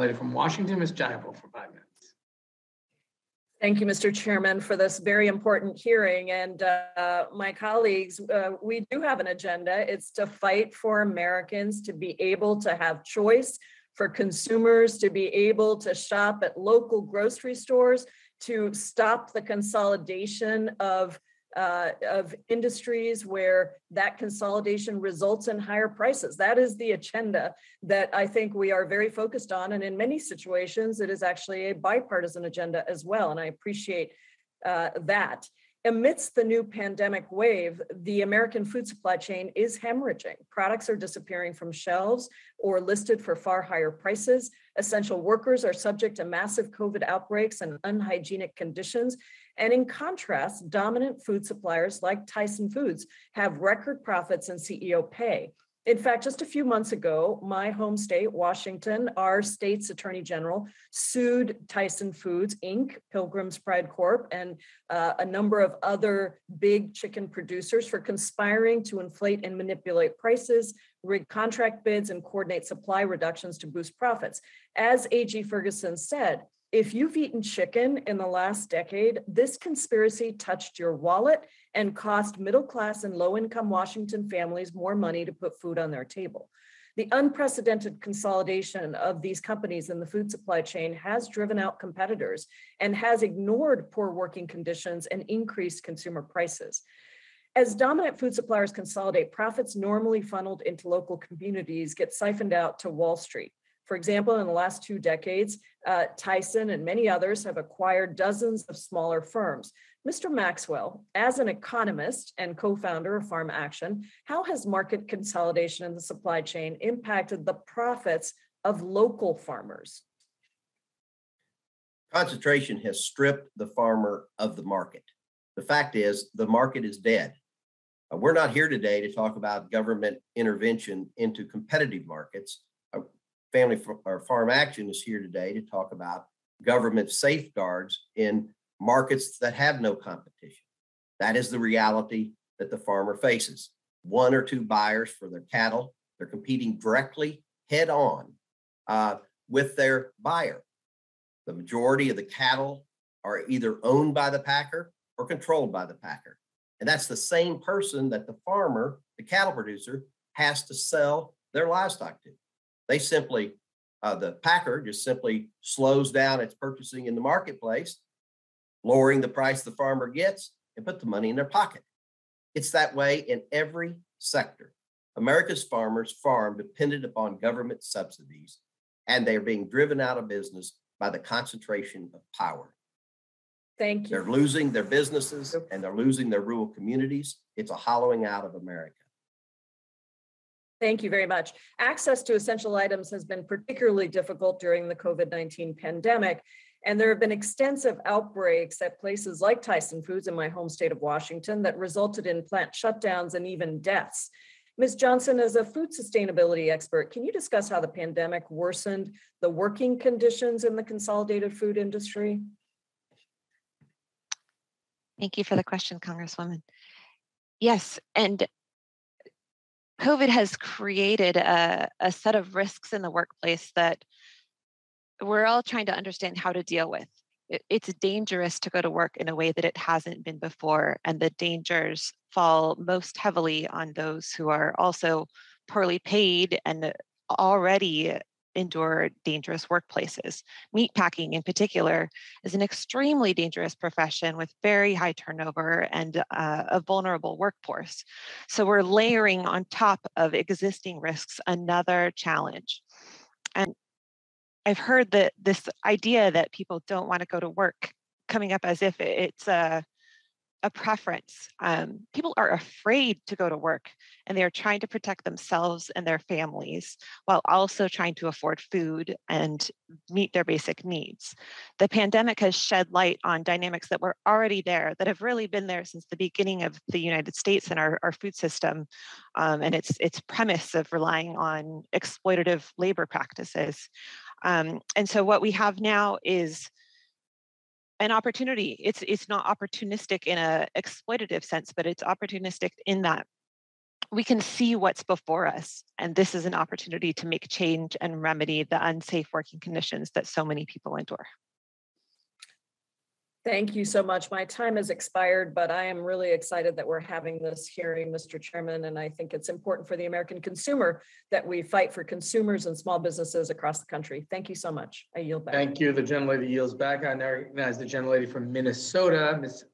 Legislator from Washington, Ms. Jayapal, for 5 minutes. Thank you, Mr. Chairman, for this very important hearing. And my colleagues, we do have an agenda. It's to fight for Americans to be able to have choice, for consumers to be able to shop at local grocery stores, to stop the consolidation of industries where that consolidation results in higher prices. That is the agenda that I think we are very focused on. And in many situations, it is actually a bipartisan agenda as well. And I appreciate that. Amidst the new pandemic wave, the American food supply chain is hemorrhaging. Products are disappearing from shelves or listed for far higher prices. Essential workers are subject to massive COVID outbreaks and unhygienic conditions. And in contrast, dominant food suppliers like Tyson Foods have record profits and CEO pay. In fact, just a few months ago, my home state, Washington, our state's attorney general sued Tyson Foods, Inc., Pilgrim's Pride Corp., and a number of other big chicken producers for conspiring to inflate and manipulate prices, rig contract bids, and coordinate supply reductions to boost profits. As AG Ferguson said, if you've eaten chicken in the last decade, this conspiracy touched your wallet and cost middle-class and low-income Washington families more money to put food on their table. The unprecedented consolidation of these companies in the food supply chain has driven out competitors and has ignored poor working conditions and increased consumer prices. As dominant food suppliers consolidate, profits normally funneled into local communities get siphoned out to Wall Street. For example, in the last 2 decades, Tyson and many others have acquired dozens of smaller firms. Mr. Maxwell, as an economist and co-founder of Farm Action, how has market consolidation in the supply chain impacted the profits of local farmers? Concentration has stripped the farmer of the market. The fact is, the market is dead. We're not here today to talk about government intervention into competitive markets. Farm Action is here today to talk about government safeguards in markets that have no competition. That is the reality that the farmer faces. 1 or 2 buyers for their cattle. They're competing directly head on with their buyer. The majority of the cattle are either owned by the packer or controlled by the packer. And that's the same person that the farmer, the cattle producer, has to sell their livestock to. They simply, the packer just simply slows down its purchasing in the marketplace, lowering the price the farmer gets and put the money in their pocket. It's that way in every sector. America's farmers farm dependent upon government subsidies, and they're being driven out of business by the concentration of power. Thank you. They're losing their businesses and they're losing their rural communities. It's a hollowing out of America. Thank you very much. Access to essential items has been particularly difficult during the COVID-19 pandemic, and there have been extensive outbreaks at places like Tyson Foods in my home state of Washington that resulted in plant shutdowns and even deaths. Ms. Johnson, as a food sustainability expert, can you discuss how the pandemic worsened the working conditions in the consolidated food industry? Thank you for the question, Congresswoman. Yes, and COVID has created a set of risks in the workplace that we're all trying to understand how to deal with. It's dangerous to go to work in a way that it hasn't been before, and the dangers fall most heavily on those who are also poorly paid and already endure dangerous workplaces. Meatpacking in particular is an extremely dangerous profession with very high turnover and a vulnerable workforce. So we're layering on top of existing risks another challenge. And I've heard that this idea that people don't want to go to work coming up as if it's a preference. People are afraid to go to work, and they are trying to protect themselves and their families while also trying to afford food and meet their basic needs. The pandemic has shed light on dynamics that were already there, that have really been there since the beginning of the United States and our food system, and its premise of relying on exploitative labor practices. And so what we have now is an opportunity. It's not opportunistic in a exploitative sense, but it's opportunistic in that we can see what's before us. And this is an opportunity to make change and remedy the unsafe working conditions that so many people endure. Thank you so much. My time has expired, but I am really excited that we're having this hearing, Mr. Chairman, and I think it's important for the American consumer that we fight for consumers and small businesses across the country. Thank you so much. I yield back. Thank you. The gentlelady yields back. I now recognize the gentlelady from Minnesota, Ms.